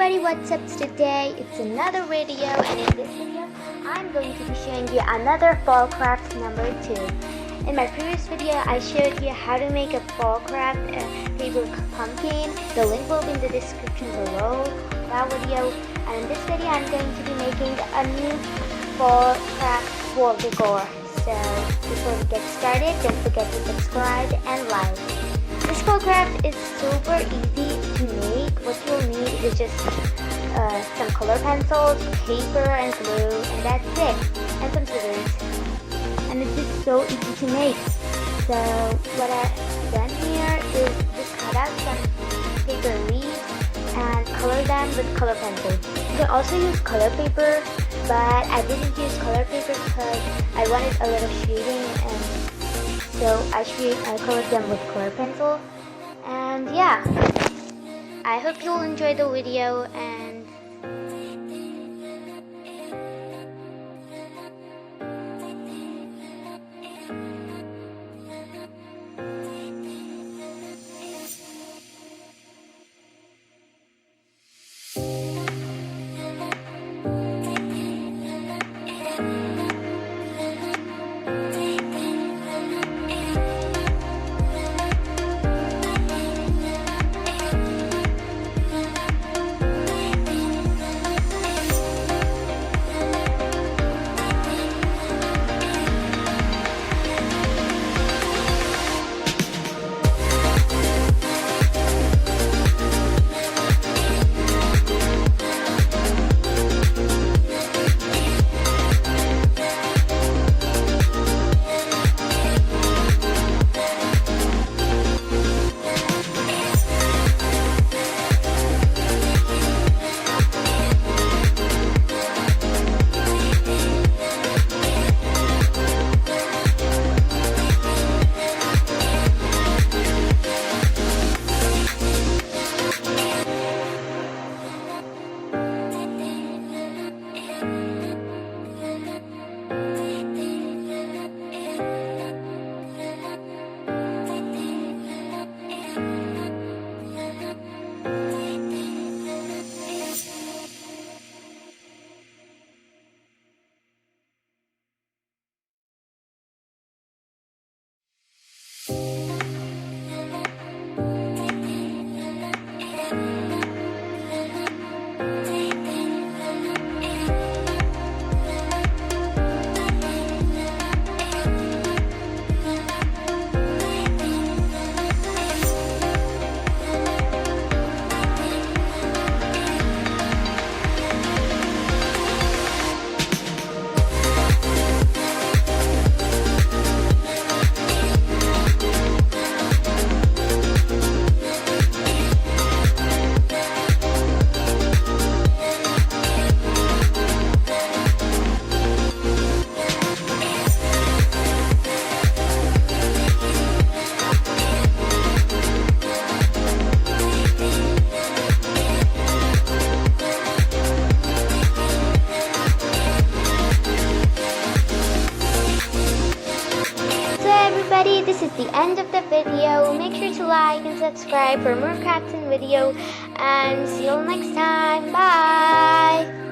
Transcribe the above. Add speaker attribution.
Speaker 1: everybody, what's up today? It's another video, and in this video I'm going to be showing you another fall craft number 2. In my previous video I showed you how to make a fall craft paper pumpkin. The link will be in the description below that video. And in this video I'm going to be making a new fall craft wall decor. So before we get started, don't forget to subscribe and like. This fall craft is super easy to make. What you'll need is just some color pencils, paper and glue, and that's it. And some scissors. And it's just so easy to make. So what I've done here is just cut out some paper leaves and color them with color pencils. You can also use color paper, but I didn't use color paper because I wanted a little shading, and so I colored them with color pencil. And yeah, I hope you'll enjoy the video. And this is the end of the video. Make sure to like and subscribe for more crafts and video, and see you all next time. Bye!